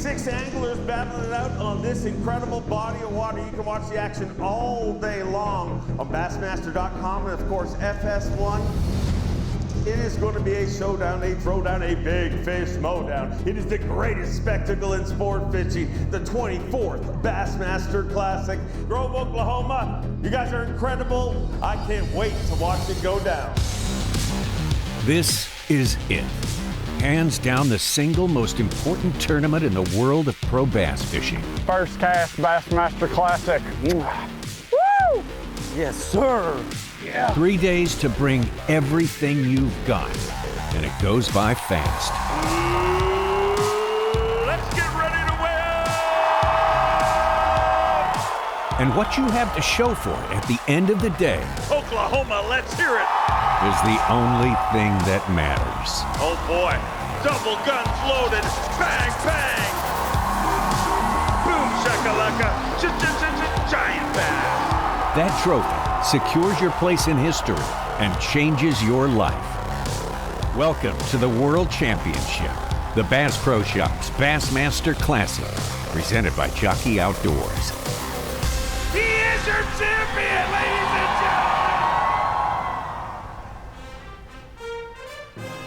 56 anglers battling it out on this incredible body of water. You can watch the action all day long on Bassmaster.com and, of course, FS1. It is going to be a showdown, a throwdown, a big fish mowdown. It is the greatest spectacle in sport fishing, the 24th Bassmaster Classic. Grove, Oklahoma, you guys are incredible. I can't wait to watch it go down. This is it. Hands down the single most important tournament in the world of pro bass fishing. First cast Bassmaster Classic. Woo! Yes, sir. Yeah. 3 days to bring everything you've got, and it goes by fast. Let's get ready to win! And what you have to show for it at the end of the day, Oklahoma, let's hear it! is the only thing that matters. Oh boy, double guns loaded, bang, bang! Boom, shakalaka, giant bass! That trophy secures your place in history and changes your life. Welcome to the World Championship, the Bass Pro Shops Bassmaster Classic, presented by Jockey Outdoors. He is your champion, ladies and gentlemen!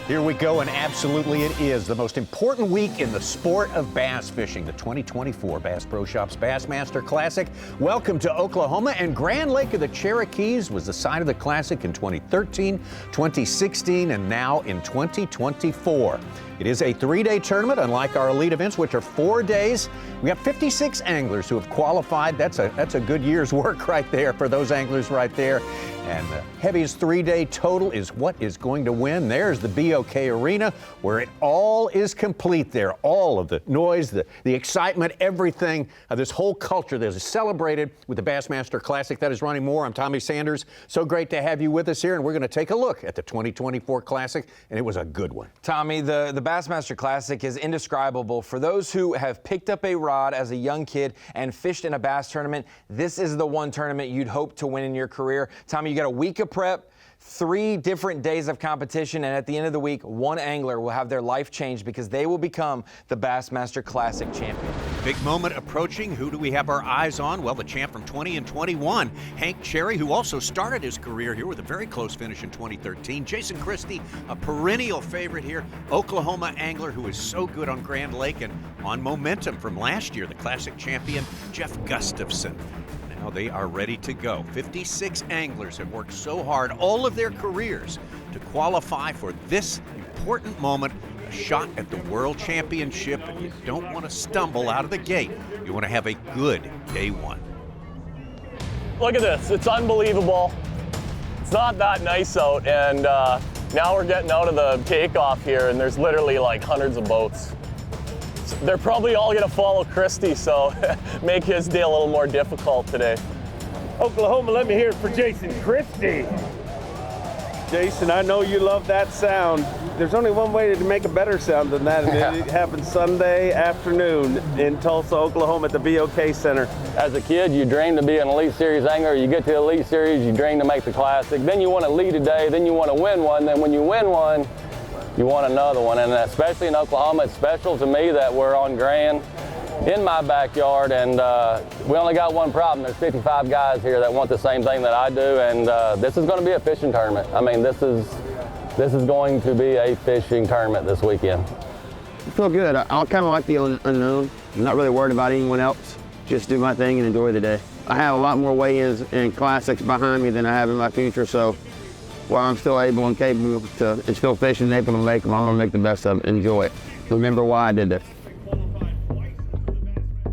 Here we go, and absolutely it is the most important week in the sport of bass fishing, the 2024 Bass Pro Shops Bassmaster Classic. Welcome to Oklahoma, and Grand Lake of the Cherokees was the site of the Classic in 2013, 2016, and now in 2024. It is a 3-day tournament, unlike our elite events, which are 4 days. We have 56 anglers who have qualified. That's a good year's work right there for those anglers right there. And the heaviest 3-day total is what is going to win. There's the BOK Arena, where it all is complete there. All of the noise, the excitement, everything, this whole culture that is celebrated with the Bassmaster Classic. That is Ronnie Moore. I'm Tommy Sanders. So great to have you with us here, and we're going to take a look at the 2024 Classic, and it was a good one. Tommy, the Bassmaster Classic is indescribable. For those who have picked up a rod as a young kid and fished in a bass tournament, this is the one tournament you'd hope to win in your career. Tommy, you got a week of prep, 3 different days of competition, and at the end of the week, one angler will have their life changed because they will become the Bassmaster Classic champion. Big moment approaching. Who do we have our eyes on? Well, the champ from 20 and 21, Hank Cherry, who also started his career here with a very close finish in 2013. Jason Christie, a perennial favorite here, Oklahoma angler who is so good on Grand Lake and on momentum from last year, the Classic champion, Jeff Gustafson. Now they are ready to go. 56 anglers have worked so hard all of their careers to qualify for this important moment, a shot at the World Championship, and you don't want to stumble out of the gate. You want to have a good day one. Look at this, it's unbelievable. It's not that nice out, and now we're getting out of the takeoff here, and there's literally like hundreds of boats. They're probably all gonna follow Christie, so make his day a little more difficult today. Oklahoma, let me hear it for Jason Christie. Jason, I know you love that sound. There's only one way to make a better sound than that, and it happened Sunday afternoon in Tulsa, Oklahoma at the BOK Center. As a kid, you dream to be an Elite Series angler. You get to the Elite Series, you dream to make the Classic. Then you want to lead a day, then you want to win one. Then when you win one, you want another one. And especially in Oklahoma, it's special to me that we're on Grand in my backyard, and we only got one problem. There's 55 guys here that want the same thing that I do, and this is going to be a fishing tournament. I mean, this is going to be a fishing tournament this weekend. I feel good. I kind of like the unknown. I'm not really worried about anyone else. Just do my thing and enjoy the day. I have a lot more weigh-ins and classics behind me than I have in my future, so while I'm still able and capable to and still fishing and able to make them, I'm going to make the best of it and enjoy it. Remember why I did this.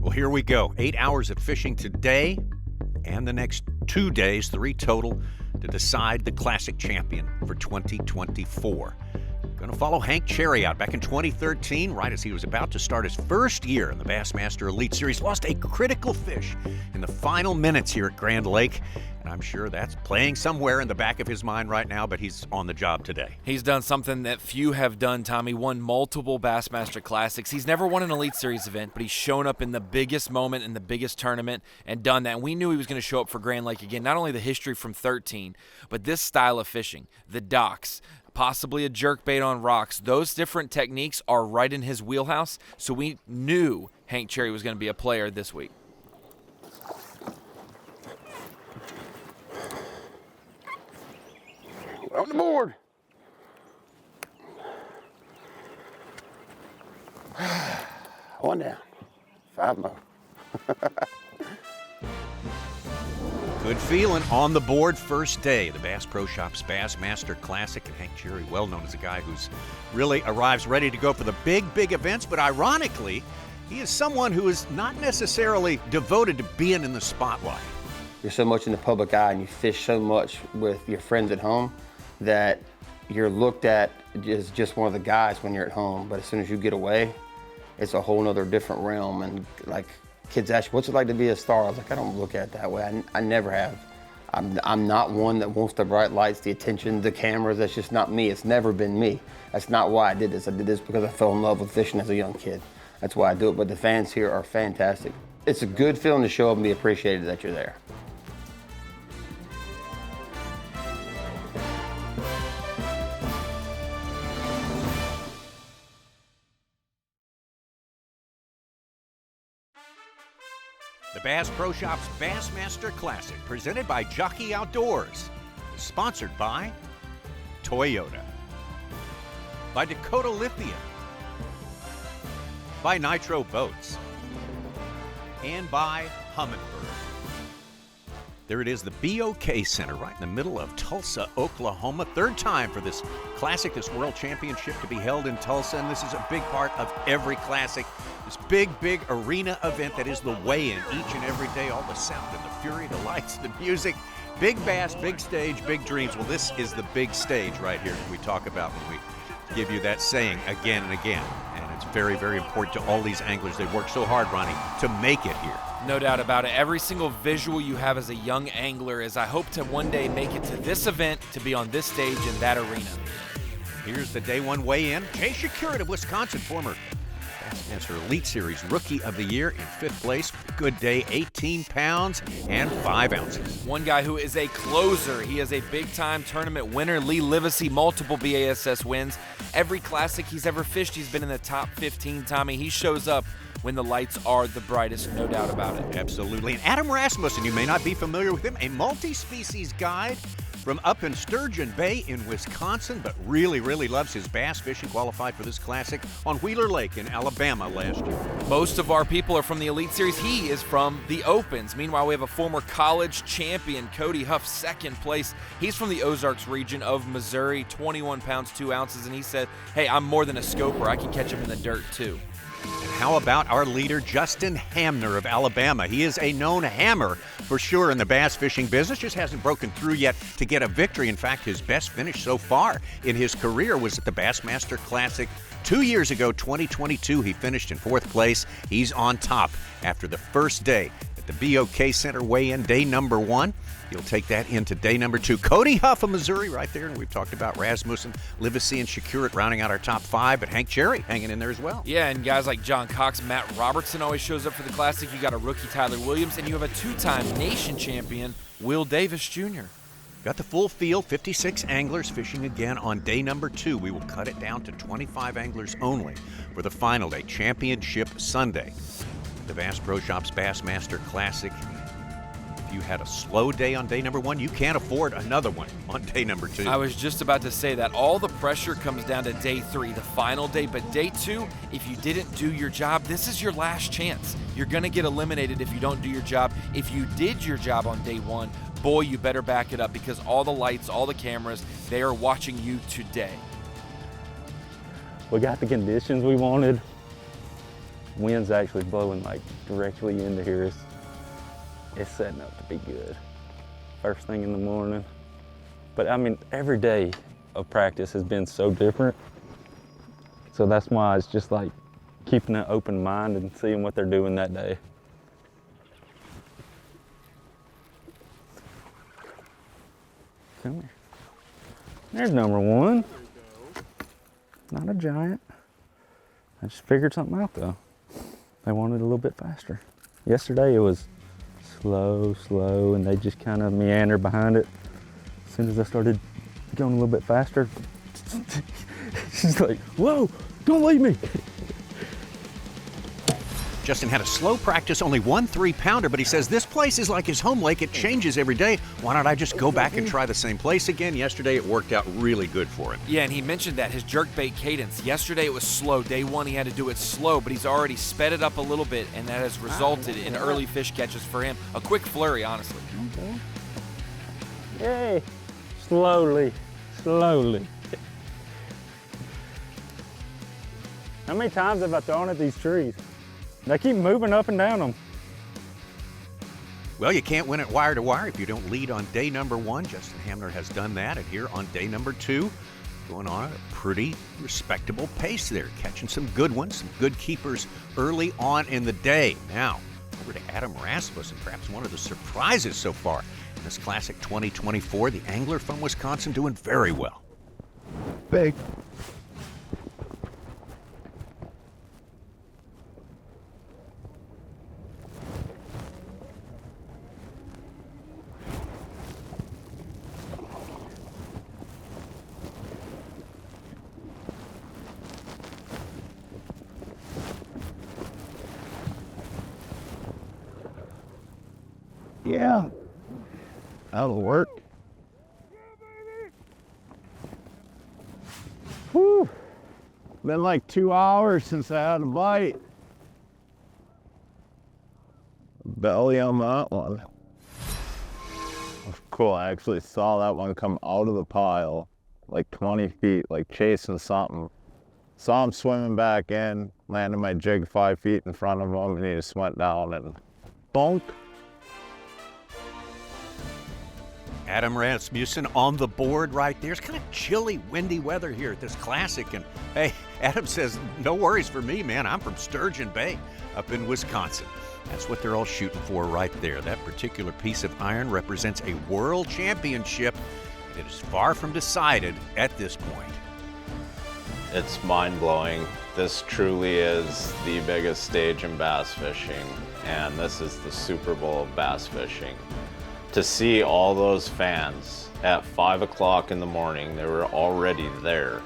Well, here we go. 8 hours of fishing today and the next 2 days, 3 total, to decide the Classic champion for 2024. Going to follow Hank Cherry out back in 2013, right as he was about to start his first year in the Bassmaster Elite Series. Lost a critical fish in the final minutes here at Grand Lake. And I'm sure that's playing somewhere in the back of his mind right now, but he's on the job today. He's done something that few have done, Tommy. Won multiple Bassmaster Classics. He's never won an Elite Series event, but he's shown up in the biggest moment in the biggest tournament and done that. And we knew he was going to show up for Grand Lake again. Not only the history from 13, but this style of fishing, the docks, possibly a jerkbait on rocks. Those different techniques are right in his wheelhouse, so we knew Hank Cherry was going to be a player this week. On the board. One down. 5 more. Good feeling on the board first day. The Bass Pro Shops Bassmaster Classic, and Hank Cherry, well known as a guy who's really arrives ready to go for the big events, but ironically, he is someone who is not necessarily devoted to being in the spotlight. You're so much in the public eye and you fish so much with your friends at home that you're looked at as just one of the guys when you're at home, but as soon as you get away, it's a whole nother different realm. And like kids ask you, what's it like to be a star? I was like, I don't look at it that way. I never have. I'm not one that wants the bright lights, the attention, the cameras. That's just not me. It's never been me. That's not why I did this. I did this because I fell in love with fishing as a young kid. That's why I do it. But the fans here are fantastic. It's a good feeling to show up and be appreciated that you're there. The Bass Pro Shops Bassmaster Classic, presented by Jockey Outdoors, is sponsored by Toyota, by Dakota Lithium, by Nitro Boats, and by Humminbird. There it is, the B.O.K. Center, right in the middle of Tulsa, Oklahoma. Third time for this classic, this World Championship to be held in Tulsa, and this is a big part of every classic. This big arena event that is the weigh-in each and every day. All the sound and the fury, the lights, the music. Big bass, big stage, big dreams. Well, this is the big stage right here that we talk about when we give you that saying again and again. And it's very important to all these anglers. They work so hard, Ronnie, to make it here. No doubt about it. Every single visual you have as a young angler is, I hope to one day make it to this event, to be on this stage in that arena. Here's the day one weigh-in. Jay Shakura of Wisconsin, former Bassmaster Elite Series Rookie of the Year in 5th place. Good day, 18 pounds and 5 ounces. One guy who is a closer. He is a big-time tournament winner. Lee Livesey, multiple B.A.S.S. wins. Every classic he's ever fished, he's been in the top 15, Tommy. He shows up when the lights are the brightest, no doubt about it. Absolutely. And Adam Rasmussen, you may not be familiar with him, a multi-species guide from up in Sturgeon Bay in Wisconsin, but really loves his bass fishing. Qualified for this classic on Wheeler Lake in Alabama last year. Most of our people are from the Elite Series. He is from the Opens. Meanwhile, we have a former college champion, Cody Huff, 2nd place. He's from the Ozarks region of Missouri, 21 pounds, 2 ounces, and he said, hey, I'm more than a scoper. I can catch him in the dirt, too. And how about our leader, Justin Hamner of Alabama? He is a known hammer for sure in the bass fishing business, just hasn't broken through yet to get a victory. In fact, his best finish so far in his career was at the Bassmaster Classic 2 years ago, 2022. He finished in 4th place. He's on top after the first day at the B.O.K. Center weigh-in, day number 1. He'll take that into day number 2. Cody Huff of Missouri right there, and we've talked about Rasmussen, Livesey, and Shakura rounding out our top 5, but Hank Cherry hanging in there as well. Yeah, and guys like John Cox, Matt Robertson always shows up for the Classic. You got a rookie, Tyler Williams, and you have a 2-time nation champion, Will Davis Jr. Got the full field, 56 anglers fishing again on day number 2. We will cut it down to 25 anglers only for the final day, Championship Sunday. The Bass Pro Shops Bassmaster Classic. You had a slow day on day number 1, you can't afford another one on day number 2. I was just about to say that. All the pressure comes down to day 3, the final day. But day 2, if you didn't do your job, this is your last chance. You're going to get eliminated if you don't do your job. If you did your job on day 1, boy, you better back it up, because all the lights, all the cameras, they are watching you today. We got the conditions we wanted. Wind's actually blowing like directly into here. It's setting up to be good. First thing in the morning. But I mean, every day of practice has been so different. So that's why it's just like keeping an open mind and seeing what they're doing that day. Come here. There's number 1. Not a giant. I just figured something out though. They wanted a little bit faster. Yesterday it was slow, and they just kind of meander behind it. As soon as I started going a little bit faster, She's like, whoa, don't leave me. Justin had a slow practice, only 1 3-pounder, but he says this place is like his home lake. It changes every day. Why don't I just go back and try the same place again? Yesterday, it worked out really good for him. Yeah, and he mentioned that, his jerkbait cadence. Yesterday it was slow. Day 1 he had to do it slow, but he's already sped it up a little bit, and that has resulted in early fish catches for him. A quick flurry, honestly. Okay. Yay. Slowly, slowly. How many times have I thrown at these trees? They keep moving up and down them. Well, you can't win it wire to wire if you don't lead on day number 1. Justin Hamner has done that, and here on day number 2, going on at a pretty respectable pace there, catching some good ones, some good keepers early on in the day. Now, over to Adam Rasmussen, perhaps one of the surprises so far in this Classic 2024. The angler from Wisconsin doing very well. Big. Yeah, that'll work. Whew. Been like 2 hours since I had a bite. Belly on that one. That's cool. I actually saw that one come out of the pile like 20 feet, like chasing something. Saw him swimming back in, landed my jig 5 feet in front of him, and he just went down and bonk. Adam Rasmussen on the board right there. It's kind of chilly, windy weather here at this Classic. And hey, Adam says, no worries for me, man. I'm from Sturgeon Bay up in Wisconsin. That's what they're all shooting for right there. That particular piece of iron represents a world championship. It is far from decided at this point. It's mind-blowing. This truly is the biggest stage in bass fishing, and this is the Super Bowl of bass fishing. To see all those fans at 5 o'clock in the morning, they were already there.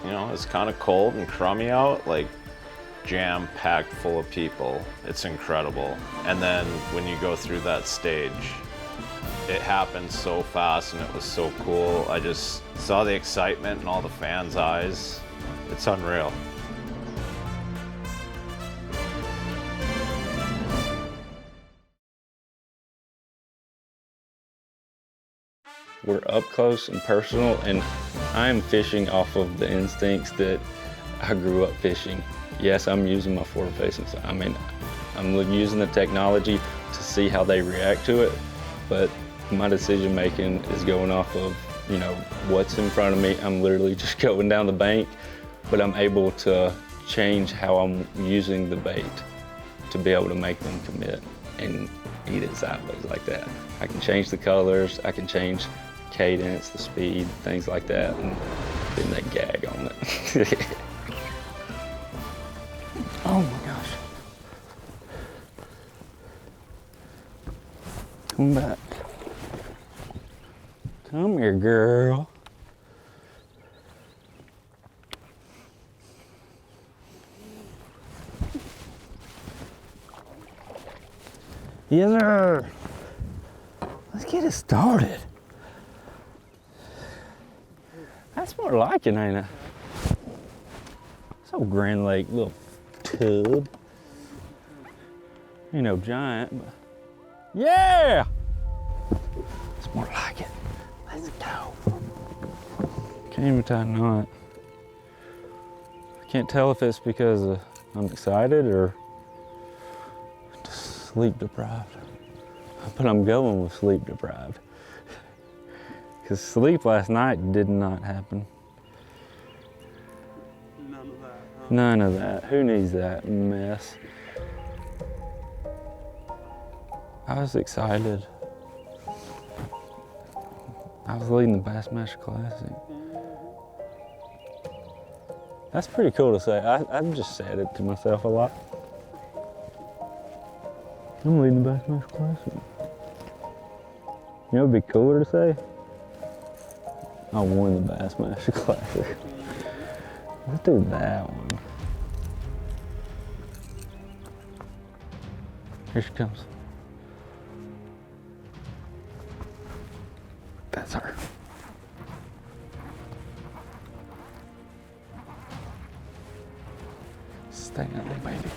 You know, it's kind of cold and crummy out, like jam-packed full of people. It's incredible. And then when you go through that stage, it happened so fast and it was so cool. I just saw the excitement in all the fans' eyes. It's unreal. We're up close and personal, and I'm fishing off of the instincts that I grew up fishing. Yes, I'm using my forward-facing side. I mean, I'm using the technology to see how they react to it, but my decision making is going off of, you know, what's in front of me. I'm literally just going down the bank, but I'm able to change how I'm using the bait to be able to make them commit and eat it sideways like that. I can change the colors, I can change cadence, the speed, things like that, and then they gag on it. Oh my gosh. Come back. Come here, girl. Yes, sir. Let's get it started. That's more like it, ain't it? So Grand Lake, little tub. Ain't no giant, but yeah! It's more like it. Let's go. Can't even tie a knot. I can't tell if it's because I'm excited or just sleep deprived. But I'm going with sleep deprived. Because sleep last night did not happen. None of that. Huh? None of that. Who needs that mess? I was excited. I was leading the Bassmaster Classic. That's pretty cool to say. I've just said it to myself a lot. I'm leading the Bassmaster Classic. You know what would be cooler to say? I won the Bassmaster Classic. Let's do that one. Here she comes. That's her. Stay on there, baby.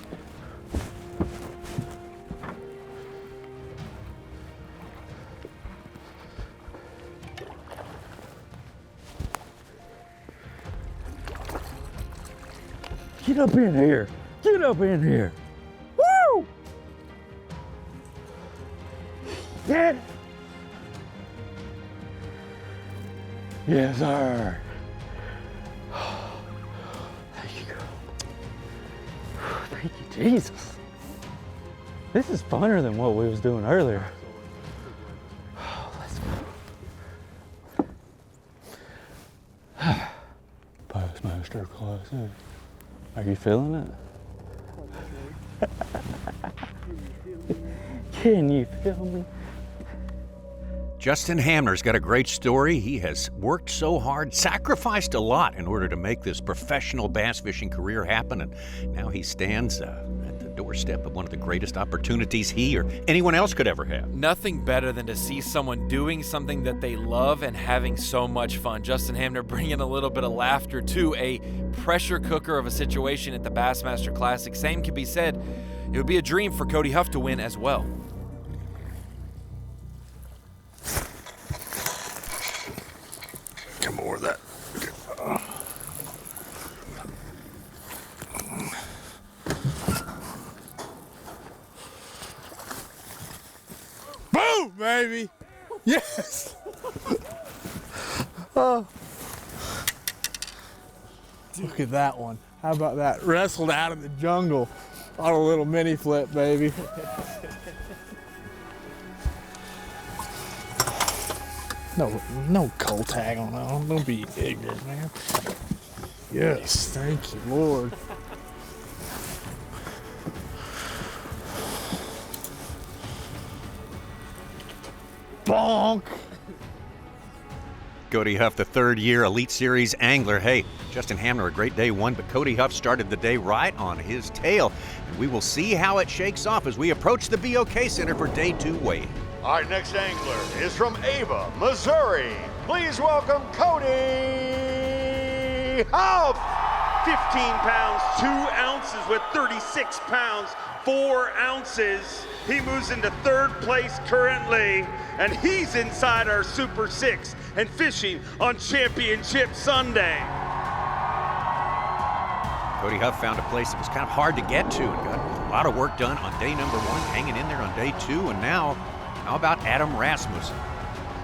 Get up in here. Get up in here. Woo! Get it. Yes, sir. Thank you, girl. Thank you, Jesus. This is funner than what we was doing earlier. Let's go. Bassmaster Classic. Are you feeling it? Can you feel me? Justin Hamner's got a great story. He has worked so hard, sacrificed a lot in order to make this professional bass fishing career happen, and now he stands at the doorstep of one of the greatest opportunities he or anyone else could ever have. Nothing better than to see someone doing something that they love and having so much fun. Justin Hamner bringing a little bit of laughter to a pressure cooker of a situation at the Bassmaster Classic. Same can be said. It would be a dream for Cody Huff to win as well. Come more of that. Boom, baby! Yes! Oh. Look at that one. How about that? Wrestled out of the jungle on a little mini flip, baby. No cold tag on that one. Don't be ignorant, man. Yes, thank you, Lord. Bonk! Cody Huff, the third-year Elite Series angler. Hey, Justin Hamner, a great day one, but Cody Huff started the day right on his tail. And we will see how it shakes off as we approach the BOK Center for day two weigh-in. Our next angler is from Ava, Missouri. Please welcome Cody Huff. 15 pounds, 2 ounces with 36 pounds, 4 ounces. He moves into third place currently, and he's inside our Super 6 and fishing on Championship Sunday. Cody Huff found a place that was kind of hard to get to and got a lot of work done on day number one, hanging in there on day two, and now, how about Adam Rasmussen?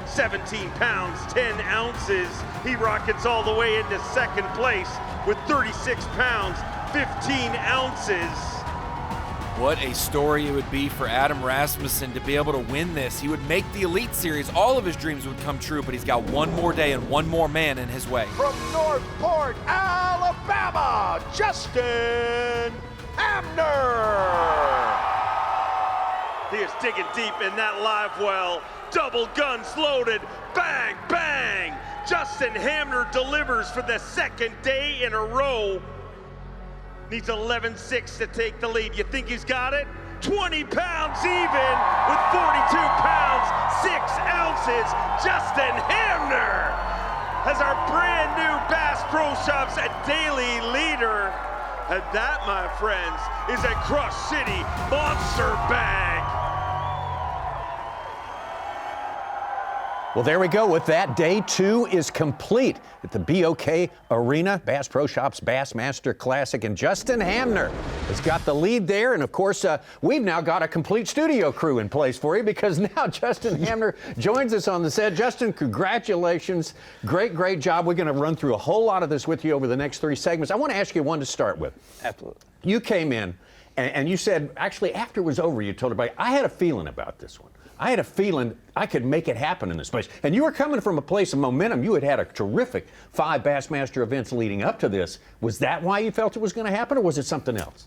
17 pounds, 10 ounces. He rockets all the way into second place with 36 pounds, 15 ounces. What a story it would be for Adam Rasmussen to be able to win this. He would make the Elite Series. All of his dreams would come true, but he's got one more day and one more man in his way. From Northport, Alabama, Justin Hamner. He is digging deep in that live well. Double guns loaded. Bang, bang. Justin Hamner delivers for the second day in a row. Needs 11.6 to take the lead. You think he's got it? 20 pounds even with 42 pounds, 6 ounces. Justin Hamner has our brand new Bass Pro Shops daily leader. And that, my friends, is a Crush City Monster Bag. Well, there we go. With that, day two is complete at the BOK Arena, Bass Pro Shops Bassmaster Classic, and Justin Hamner has got the lead there. And of course, we've now got a complete studio crew in place for you because now Justin Hamner joins us on the set. Justin, congratulations. Great, great job. We're going to run through a whole lot of this with you over the next 3 segments. I want to ask you one to start with. Absolutely. You came in and you said, actually, after it was over, you told everybody, I had a feeling about this one. I had a feeling I could make it happen in this place. And you were coming from a place of momentum. You had had a terrific 5 Bassmaster events leading up to this. Was that why you felt it was going to happen, or was it something else?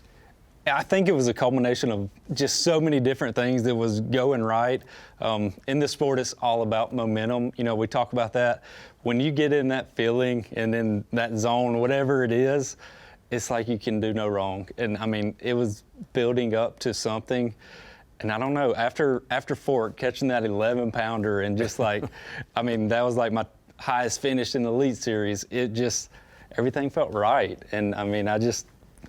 I think it was a culmination of just so many different things that was going right. In this sport, it's all about momentum. You know, we talk about that. When you get in that feeling and in that zone, whatever it is, it's like you can do no wrong. And I mean, it was building up to something. And I don't know, after Fort, catching that 11-pounder and just like, I mean, that was like my highest finish in the Elite Series. It just, everything felt right. And I mean, I just,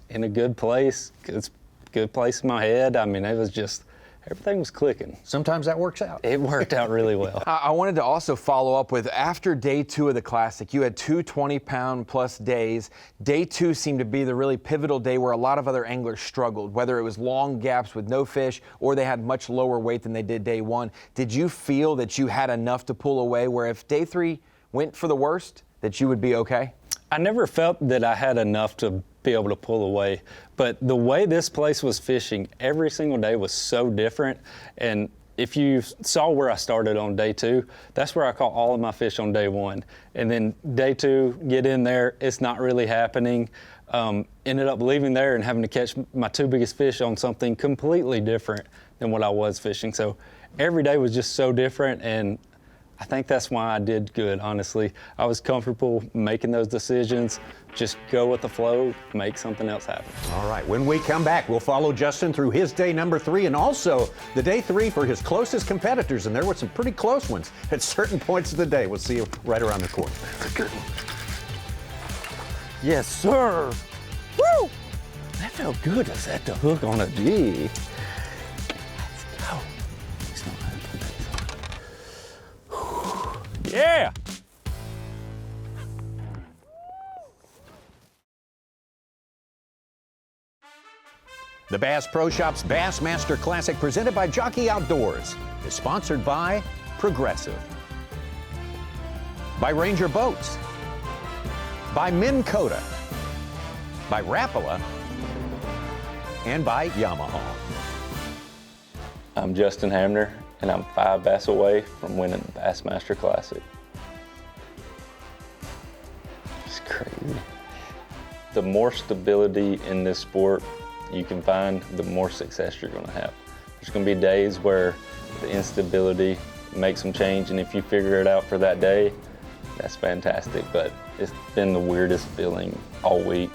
in a good place, it's a good place in my head. I mean, it was just, everything was clicking. Sometimes that works out. It worked out really well. I wanted to also follow up with, after day 2 of the Classic, you had 2 20-pound plus days. Day 2 seemed to be the really pivotal day where a lot of other anglers struggled, whether it was long gaps with no fish or they had much lower weight than they did day 1. Did you feel that you had enough to pull away where if day 3 went for the worst, that you would be okay? I never felt that I had enough to be able to pull away, but the way this place was fishing every single day was so different. And if you saw where I started on day 2, that's where I caught all of my fish on day 1. And then day 2, get in there, it's not really happening. Ended up leaving there and having to catch my 2 biggest fish on something completely different than what I was fishing. So every day was just so different, and I think that's why I did good, honestly. I was comfortable making those decisions, just go with the flow, make something else happen. All right, when we come back, we'll follow Justin through his day number 3 and also the day 3 for his closest competitors, and there were some pretty close ones at certain points of the day. We'll see you right around the corner. Yes, sir. Woo! That felt good to set the hook on a G. Let's go. Yeah! The Bass Pro Shops Bassmaster Classic, presented by Jockey Outdoors, is sponsored by Progressive, by Ranger Boats, by Minn Kota, by Rapala, and by Yamaha. I'm Justin Hamner, and I'm 5 bass away from winning the Bassmaster Classic. It's crazy. The more stability in this sport you can find, the more success you're gonna have. There's gonna be days where the instability makes some change, and if you figure it out for that day, that's fantastic. But it's been the weirdest feeling all week.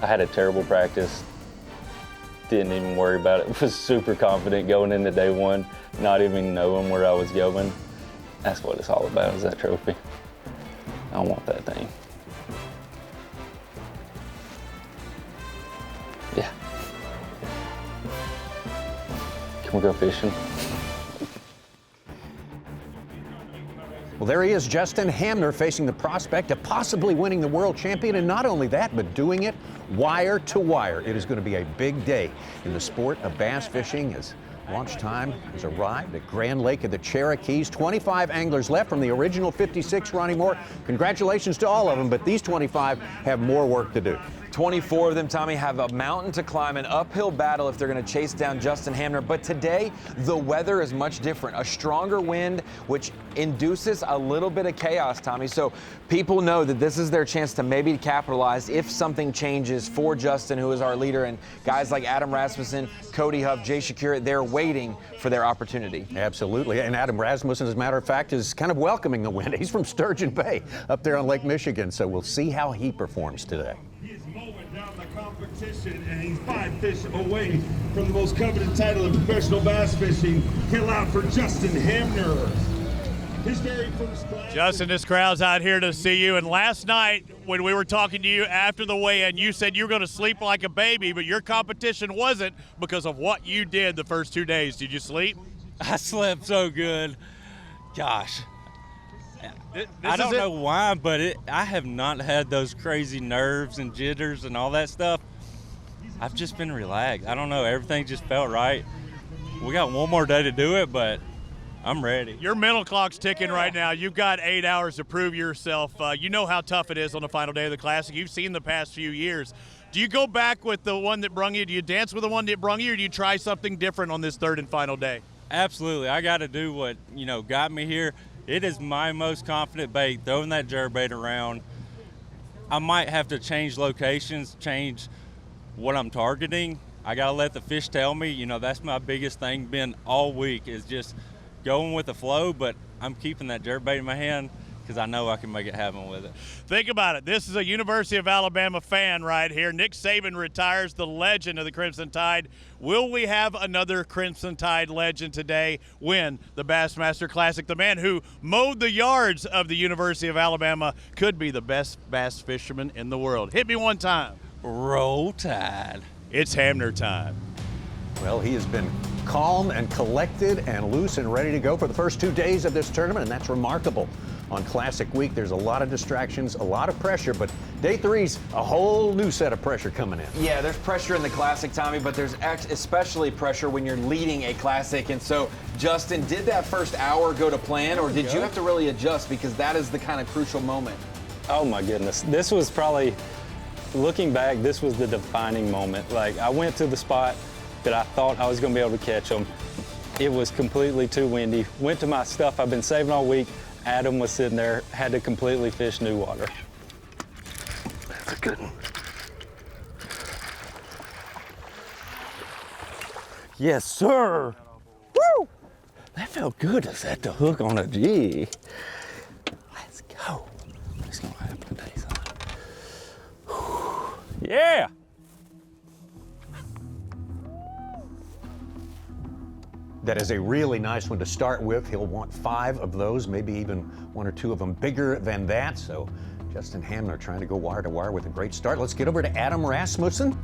I had a terrible practice, didn't even worry about it. Was super confident going into day 1, not even knowing where I was going. That's what it's all about, is that trophy. I want that thing. Yeah. Can we go fishing? Well, there he is, Justin Hamner, facing the prospect of possibly winning the World Champion, and not only that, but doing it wire to wire. It is going to be a big day in the sport of bass fishing as launch time has arrived at Grand Lake of the Cherokees. 25 anglers left from the original 56, Ronnie Moore. Congratulations to all of them, but these 25 have more work to do. 24 of them, Tommy, have a mountain to climb, an uphill battle if they're going to chase down Justin Hamner. But today, the weather is much different. A stronger wind, which induces a little bit of chaos, Tommy. So people know that this is their chance to maybe capitalize if something changes for Justin, who is our leader, and guys like Adam Rasmussen, Cody Huff, Jay Shakira, they're waiting for their opportunity. Absolutely, and Adam Rasmussen, as a matter of fact, is kind of welcoming the wind. He's from Sturgeon Bay up there on Lake Michigan, so we'll see how he performs today. Competition, and he's 5 fish away from the most coveted title in professional bass fishing. Kill out for Justin Hamner. His very first class. Justin, this crowd's out here to see you. And last night, when we were talking to you after the weigh-in, you said you were going to sleep like a baby, but your competition wasn't because of what you did the first 2 days. Did you sleep? I slept so good. Gosh. I don't know why, but I have not had those crazy nerves and jitters and all that stuff. I've just been relaxed. I don't know. Everything just felt right. We got one more day to do it, but I'm ready. Your mental clock's ticking right now. You've got 8 hours to prove yourself. You know how tough it is on the final day of the Classic. You've seen the past few years. Do you go back with the one that brung you? Do you dance with the one that brung you, or do you try something different on this third and final day? Absolutely. I got to do what, got me here. It is my most confident bait, throwing that jerkbait around. I might have to change locations, change what I'm targeting, I got to let the fish tell me. You know, that's my biggest thing been all week is just going with the flow, but I'm keeping that jerkbait in my hand because I know I can make it happen with it. Think about it. This is a University of Alabama fan right here. Nick Saban retires, the legend of the Crimson Tide. Will we have another Crimson Tide legend today win the Bassmaster Classic? The man who mowed the yards of the University of Alabama could be the best bass fisherman in the world. Hit me one time. Roll Tide. It's Hamner time. Well, he has been calm and collected and loose and ready to go for the first 2 days of this tournament, and that's remarkable. On Classic Week, there's a lot of distractions, a lot of pressure, but day three's a whole new set of pressure coming in. Yeah, there's pressure in the Classic, Tommy, but there's especially pressure when you're leading a Classic. And so, Justin, did that first hour go to plan, or did you have to really adjust? Because that is the kind of crucial moment. Oh my goodness. This was probably, looking back, this was the defining moment. Like, I went to the spot that I thought I was going to be able to catch them. It was completely too windy. Went to my stuff I've been saving all week. Adam was sitting there, had to completely fish new water. That's a good one. Yes, sir. Woo! That felt good to set the hook on a G. Let's go. What's gonna happen today, son? Yeah! That is a really nice one to start with. He'll want 5 of those, maybe even 1 or 2 of them bigger than that. So Justin Hamner trying to go wire to wire with a great start. Let's get over to Adam Rasmussen.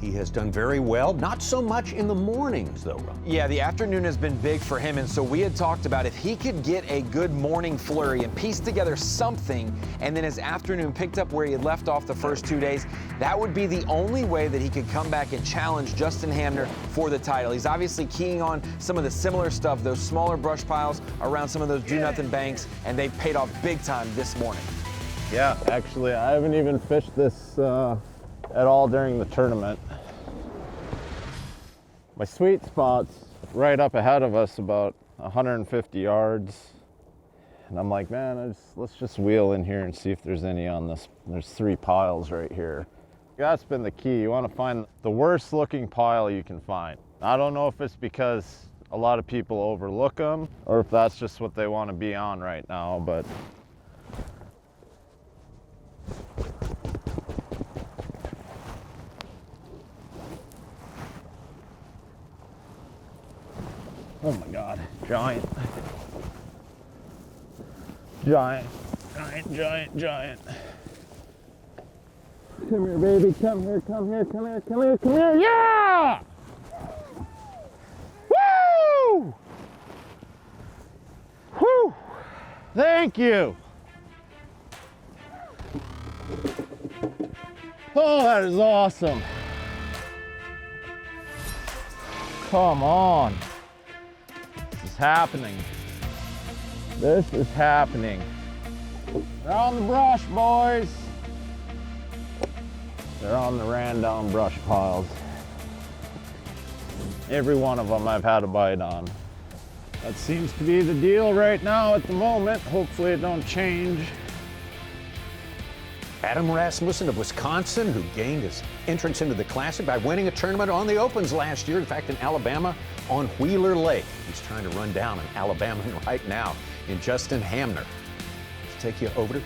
He has done very well, not so much in the mornings though, Ron. Yeah, the afternoon has been big for him, and so we had talked about if he could get a good morning flurry and piece together something, and then his afternoon picked up where he had left off the first 2 days, that would be the only way that he could come back and challenge Justin Hamner for the title. He's obviously keying on some of the similar stuff, those smaller brush piles around some of those do-nothing banks, and they've paid off big time this morning. Yeah, actually, I haven't even fished this at all during the tournament. My sweet spot's right up ahead of us, about 150 yards. And I'm like, man, let's just wheel in here and see if there's any on this. There's 3 piles right here. That's been the key. You want to find the worst looking pile you can find. I don't know if it's because a lot of people overlook them or if that's just what they want to be on right now, but oh my God, giant. Giant, giant, giant, giant. Come here, baby, come here, come here, come here, come here, come here, yeah! Woo! Woo! Thank you. Oh, that is awesome. Come on. This is happening. This is happening. They're on the brush, boys. They're on the ran-down brush piles. Every one of them I've had a bite on. That seems to be the deal right now at the moment. Hopefully it don't change. Adam Rasmussen of Wisconsin, who gained his entrance into the Classic by winning a tournament on the Opens last year, in fact, in Alabama on Wheeler Lake. He's trying to run down an Alabama right now in Justin Hamner. Let's take you over to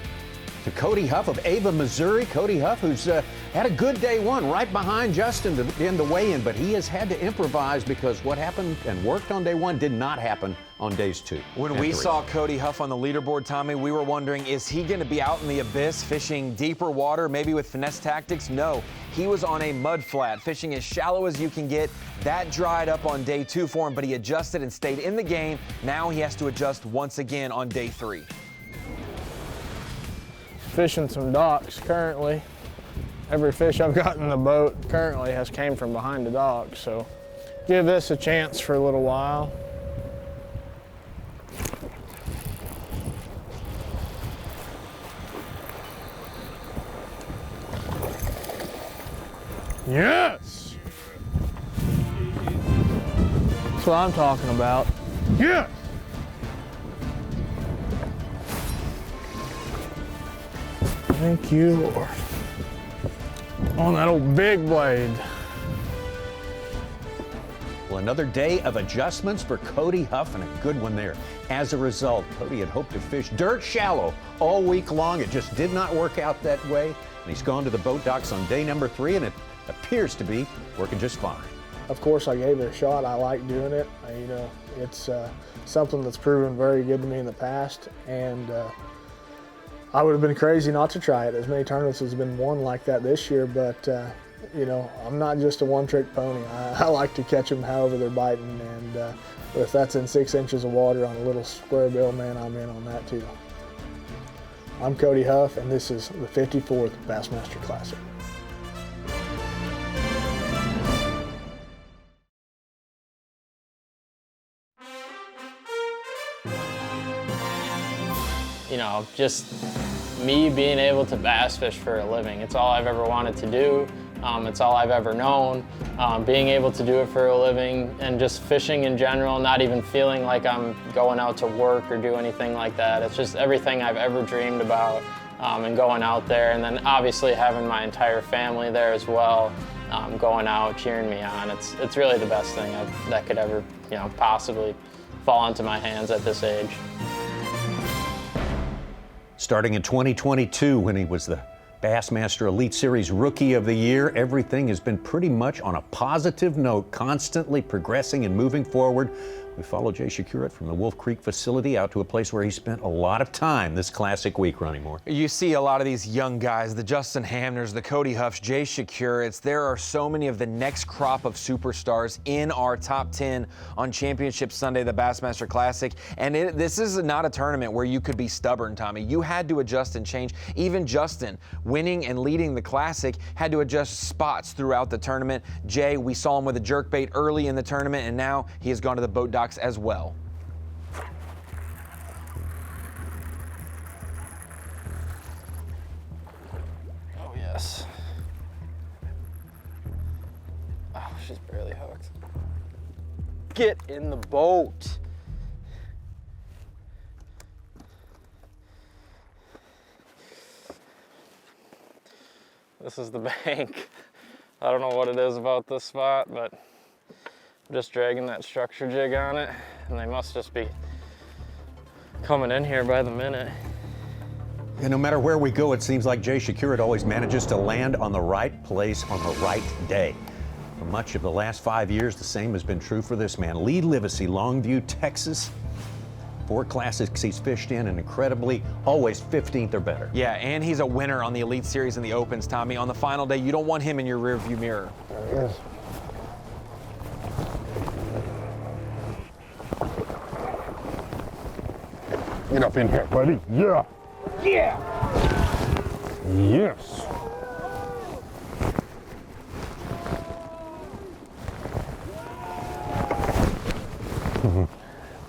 Cody Huff of Ava, Missouri. Cody Huff, who's had a good day one right behind Justin in the weigh-in, but he has had to improvise because what happened and worked on day one did not happen on days 2. When we saw Cody Huff on the leaderboard, Tommy, we were wondering, is he going to be out in the abyss fishing deeper water, maybe with finesse tactics? No, he was on a mud flat, fishing as shallow as you can get. That dried up on day 2 for him, but he adjusted and stayed in the game. Now he has to adjust once again on day 3. Fishing some docks currently. Every fish I've got in the boat currently has came from behind the dock, so give this a chance for a little while. Yes! That's what I'm talking about. Yes! Thank you, Lord. On that old big blade. Well, another day of adjustments for Cody Huff, and a good one there. As a result, Cody had hoped to fish dirt shallow all week long. It just did not work out that way. And he's gone to the boat docks on day number 3, and it appears to be working just fine. Of course, I gave it a shot. I like doing it. It's something that's proven very good to me in the past, and I would have been crazy not to try it. As many tournaments has been won like that this year, but I'm not just a one-trick pony. I like to catch them however they're biting, and if that's in 6 inches of water on a little square bill, man, I'm in on that too. I'm Cody Huff, and this is the 54th Bassmaster Classic. Just me being able to bass fish for a living. It's all I've ever wanted to do. It's all I've ever known. Being able to do it for a living and just fishing in general, not even feeling like I'm going out to work or do anything like that. It's just everything I've ever dreamed about, and going out there, and then obviously having my entire family there as well, going out, cheering me on. It's really the best thing that could ever, possibly fall into my hands at this age. Starting in 2022, when he was the Bassmaster Elite Series Rookie of the Year, everything has been pretty much on a positive note, constantly progressing and moving forward. We follow Jay Shakura from the Wolf Creek facility out to a place where he spent a lot of time this Classic week, running more. You see a lot of these young guys, the Justin Hamners, the Cody Huffs, Jay Shakura. There are so many of the next crop of superstars in our top 10 on Championship Sunday, the Bassmaster Classic. And this is not a tournament where you could be stubborn, Tommy. You had to adjust and change. Even Justin, winning and leading the Classic, had to adjust spots throughout the tournament. Jay, we saw him with a jerkbait early in the tournament, and now he has gone to the boat docks as well. Oh, yes. Oh, she's barely hooked. Get in the boat. This is the bank. I don't know what it is about this spot, but I'm just dragging that structure jig on it, and they must just be coming in here by the minute. And no matter where we go, it seems like Jay Shakura always manages to land on the right place on the right day. For much of the last 5 years, the same has been true for this man. Lee Livesey, Longview, Texas. 4 Classics he's fished in, and incredibly, always 15th or better. Yeah, and he's a winner on the Elite Series and the Opens, Tommy. On the final day, you don't want him in your rearview mirror. There he is. Get up in here, buddy. Yeah. Yeah. Yes.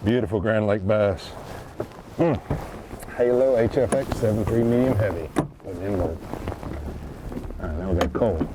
Beautiful Grand Lake bass. Halo HFX 7.3 medium heavy. Putting in work. All right, now we got cold.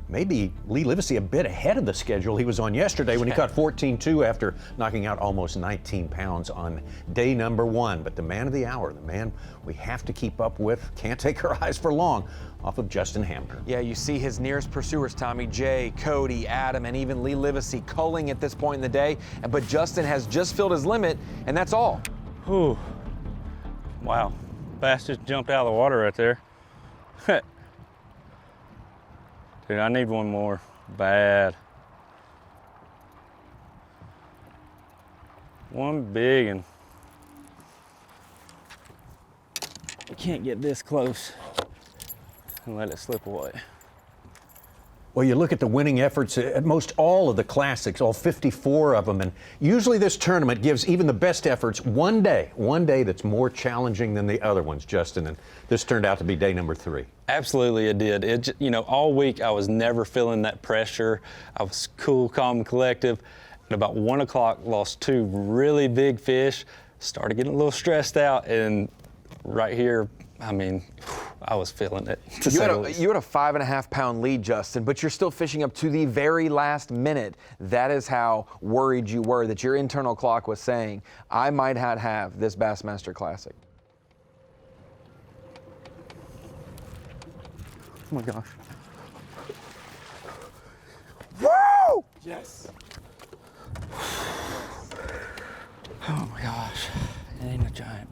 Maybe Lee Livesey a bit ahead of the schedule he was on yesterday when he caught 14-2 after knocking out almost 19 pounds on day number 1. But the man of the hour, the man we have to keep up with, can't take our eyes for long, off of Justin Hamner. Yeah, you see his nearest pursuers, Tommy, Jay, Cody, Adam, and even Lee Livesey culling at this point in the day. But Justin has just filled his limit, and that's all. Whew. Wow, bass just jumped out of the water right there. Dude, I need one more, bad. One big one. I can't get this close and let it slip away. Well, you look at the winning efforts at most all of the Classics, all 54 of them, and usually this tournament gives even the best efforts one day that's more challenging than the other ones, Justin, and this turned out to be day number 3. Absolutely, it did. All week I was never feeling that pressure. I was cool, calm, and collective. And about 1 o'clock, lost 2 really big fish, started getting a little stressed out, and right here, I mean, I was feeling it. You had a 5.5 pound lead, Justin, but you're still fishing up to the very last minute. That is how worried you were, that your internal clock was saying, I might not have this Bassmaster Classic. Oh my gosh. Woo! Yes. Oh my gosh, it ain't a giant.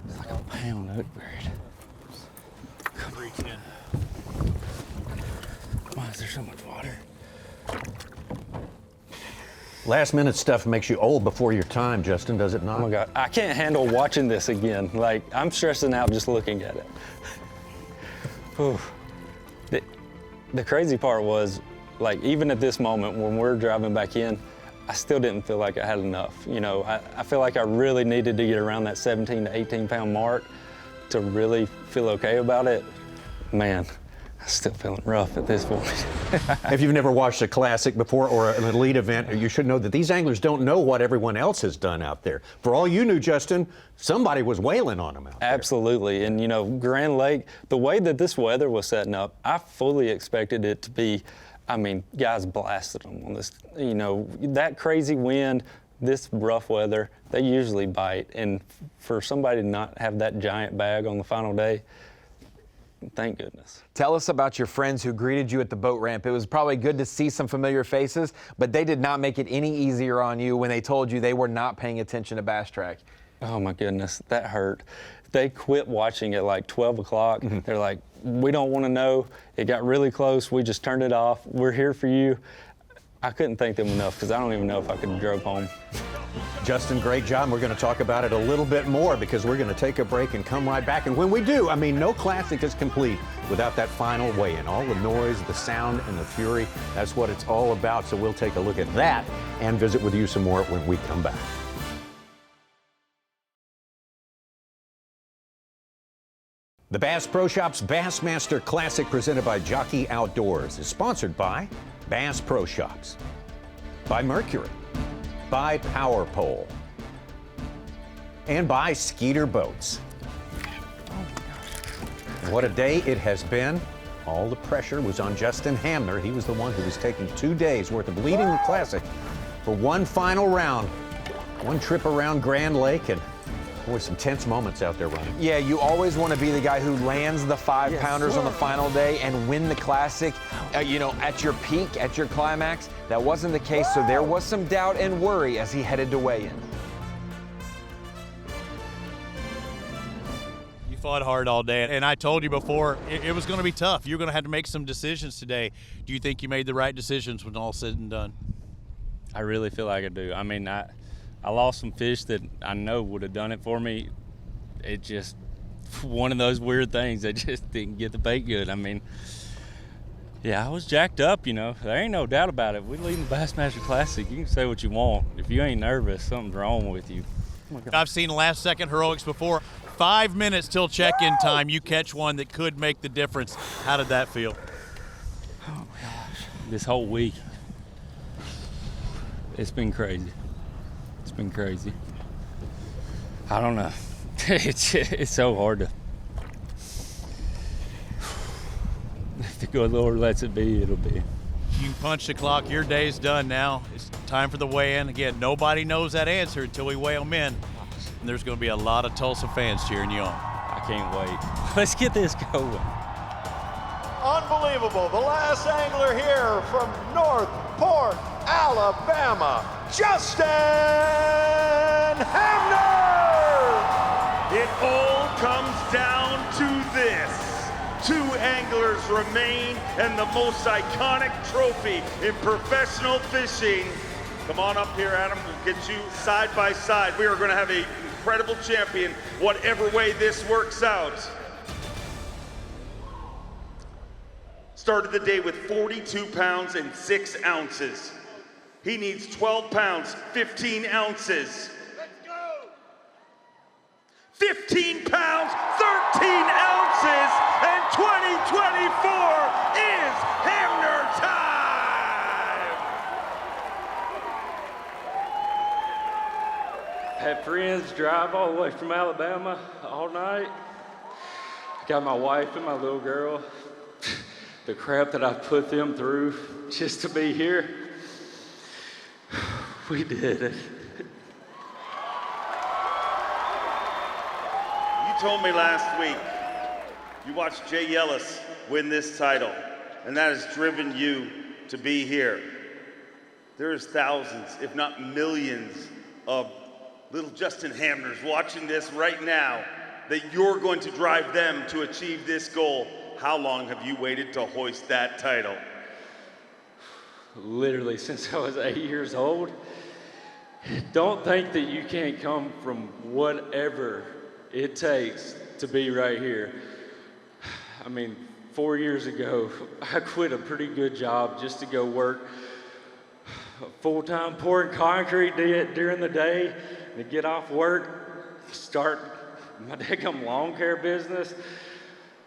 It's like a pound hook bird. 310. Why is there so much water? Last minute stuff makes you old before your time, Justin, does it not? Oh my God, I can't handle watching this again. Like, I'm stressing out just looking at it. Whew. The crazy part was, like, even at this moment when we're driving back in, I still didn't feel like I had enough. You know, I feel like I really needed to get around that 17 to 18 pound mark to really feel okay about it. Man, I'm still feeling rough at this point. If you've never watched a classic before or an elite event, you should know that these anglers don't know what everyone else has done out there. For all you knew, Justin, somebody was wailing on them out there. Absolutely, and you know, Grand Lake, the way that this weather was setting up, I fully expected it to be, I mean, guys blasted them on this, you know, that crazy wind, this rough weather, they usually bite, and for somebody to not have that giant bag on the final day, thank goodness. Tell us about your friends who greeted you at the boat ramp. It was probably good to see some familiar faces, but they did not make it any easier on you when they told you they were not paying attention to Bass Track. Oh my goodness, that hurt. They quit watching at like 12 o'clock. They're like, we don't want to know. It got really close. We just turned it off. We're here for you. I couldn't thank them enough because I don't even know if I could have drove home. Justin, great job. We're going to talk about it a little bit more because we're going to take a break and come right back. And when we do, I mean, no classic is complete without that final weigh-in. All the noise, the sound, and the fury, that's what it's all about. So we'll take a look at that and visit with you some more when we come back. The Bass Pro Shops Bassmaster Classic presented by Jockey Outdoors is sponsored by Bass Pro Shops, by Mercury, by Power Pole, and by Skeeter Boats. And what a day it has been. All the pressure was on Justin Hamner. He was the one who was taking 2 days worth of leading the Classic for one final round, one trip around Grand Lake, and boy, some tense moments out there, Ronnie. Yeah, you always want to be the guy who lands the 5-pounders on the final day and win the Classic, you know, at your peak, at your climax. That wasn't the case, so there was some doubt and worry as he headed to weigh in. You fought hard all day, and I told you before, it was going to be tough. You're going to have to make some decisions today. Do you think you made the right decisions when all said and done? I really feel like I do. I mean, I lost some fish that I know would have done it for me. It just, one of those weird things. I just didn't get the bait good. I mean, yeah, I was jacked up, you know. There ain't no doubt about it. We leading the Bassmaster Classic. You can say what you want. If you ain't nervous, something's wrong with you. I've seen last-second heroics before. 5 minutes till check-in time. You catch one that could make the difference. How did that feel? Oh, my gosh. This whole week, it's been crazy. It's been crazy. I don't know. It's so hard to. If the good Lord lets it be, it'll be. You can punch the clock. Your day's done now. It's time for the weigh-in. Again, nobody knows that answer until we weigh them in. And there's going to be a lot of Tulsa fans cheering you on. I can't wait. Let's get this going. Unbelievable. The last angler here from Northport, Alabama, Justin Hamner! It all comes down to this. 2 anglers remain and the most iconic trophy in professional fishing. Come on up here, Adam. We'll get you side by side. We are going to have an incredible champion, whatever way this works out. Started the day with 42 pounds and 6 ounces. He needs 12 pounds, 15 ounces. Let's go! 15 pounds, 13 ounces, and 2024 is Hamner time! Had friends drive all the way from Alabama all night. Got my wife and my little girl. The crap that I put them through just to be here. We did it. You told me last week you watched Jay Ellis win this title, and that has driven you to be here. There's thousands, if not millions, of little Justin Hamners watching this right now, that you're going to drive them to achieve this goal. How long have you waited to hoist that title? Literally since I was 8 years old. Don't think that you can't come from whatever it takes to be right here. I mean, 4 years ago, I quit a pretty good job just to go work full-time pouring concrete during the day, to get off work, start my daggum lawn care business,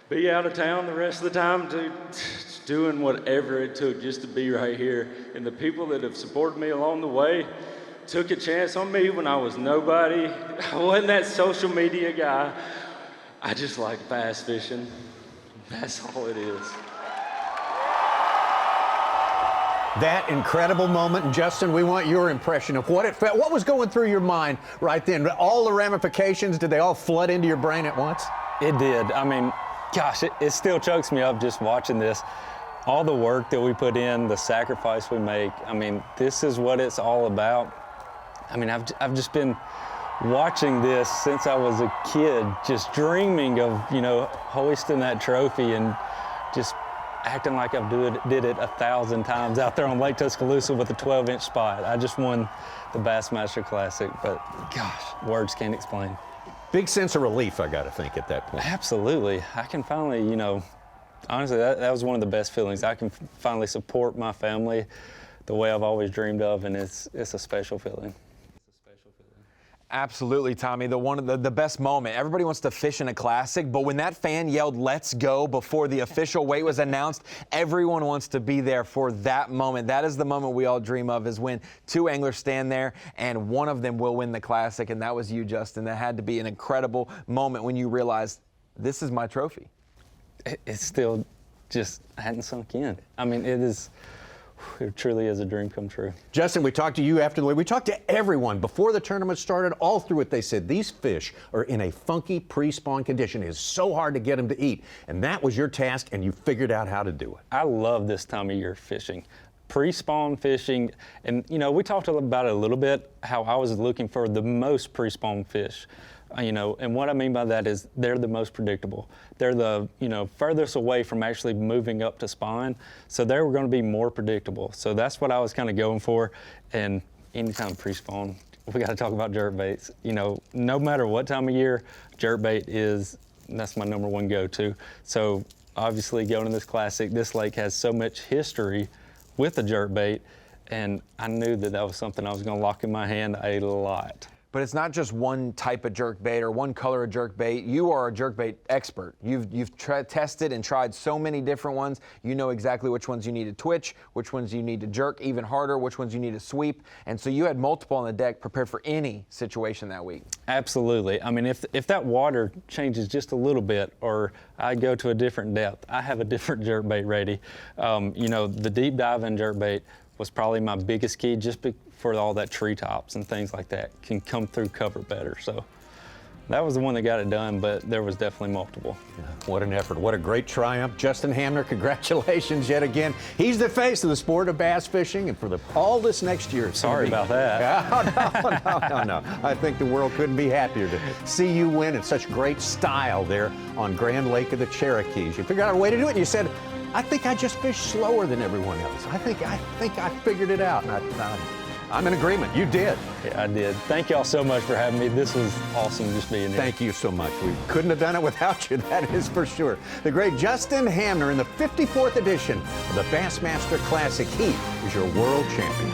be out of town the rest of the time, just doing whatever it took just to be right here. And the people that have supported me along the way took a chance on me when I was nobody. I wasn't that social media guy. I just like bass fishing. That's all it is. That incredible moment, and Justin, we want your impression of what it felt. What was going through your mind right then? All the ramifications, did they all flood into your brain at once? It did. I mean, gosh, it still chokes me up just watching this. All the work that we put in, the sacrifice we make, I mean, this is what it's all about. I mean, I've just been watching this since I was a kid, just dreaming of, you know, hoisting that trophy and just acting like I've did it 1,000 times out there on Lake Tuscaloosa with a 12-inch spot. I just won the Bassmaster Classic, but gosh, words can't explain. Big sense of relief, I gotta think, at that point. Absolutely. I can finally, you know, honestly, that was one of the best feelings. I can finally support my family the way I've always dreamed of, and it's a special feeling. Absolutely, Tommy. The best moment. Everybody wants to fish in a classic, but when that fan yelled, "Let's go," before the official weight was announced, everyone wants to be there for that moment. That is the moment we all dream of, is when two anglers stand there and one of them will win the classic, and that was you, Justin. That had to be an incredible moment when you realized, this is my trophy. It still just hadn't sunk in. I mean, it truly is a dream come true. Justin, we talked to you after the week. We talked to everyone before the tournament started. All through it, they said these fish are in a funky pre-spawn condition. It is so hard to get them to eat. And that was your task, and you figured out how to do it. I love this time of year fishing. Pre-spawn fishing, and you know, we talked about it a little bit, how I was looking for the most pre-spawn fish. You know, and what I mean by that is they're the most predictable. They're the, you know, furthest away from actually moving up to spawn, so they were going to be more predictable. So that's what I was kind of going for. And anytime pre-spawn, we got to talk about jerk baits. You know, no matter what time of year, jerk bait that's my number one go-to. So obviously going to this classic, this lake has so much history with the jerk bait, and I knew that was something I was going to lock in my hand a lot. But it's not just one type of jerk bait or one color of jerk bait. You are a jerk bait expert. You've tested and tried so many different ones. You know exactly which ones you need to twitch, which ones you need to jerk even harder, which ones you need to sweep. And so you had multiple on the deck prepared for any situation that week. Absolutely. I mean, if that water changes just a little bit, or I go to a different depth, I have a different jerk bait ready. You know, the deep dive in jerk bait was probably my biggest key, just for all that treetops and things like that can come through cover better. So that was the one that got it done, but there was definitely multiple. Yeah, what an effort. What a great triumph. Justin Hamner, congratulations yet again. He's the face of the sport of bass fishing, and for all this next year. Sorry about that. No. I think the world couldn't be happier to see you win in such great style there on Grand Lake of the Cherokees. You figured out a way to do it, and you said, I think I just fished slower than everyone else. I think I figured it out. And I'm in agreement. You did. Yeah, I did. Thank y'all so much for having me. This was awesome just being here. Thank you so much. We couldn't have done it without you, that is for sure. The great Justin Hamner in the 54th edition of the Bassmaster Classic. He is your world champion.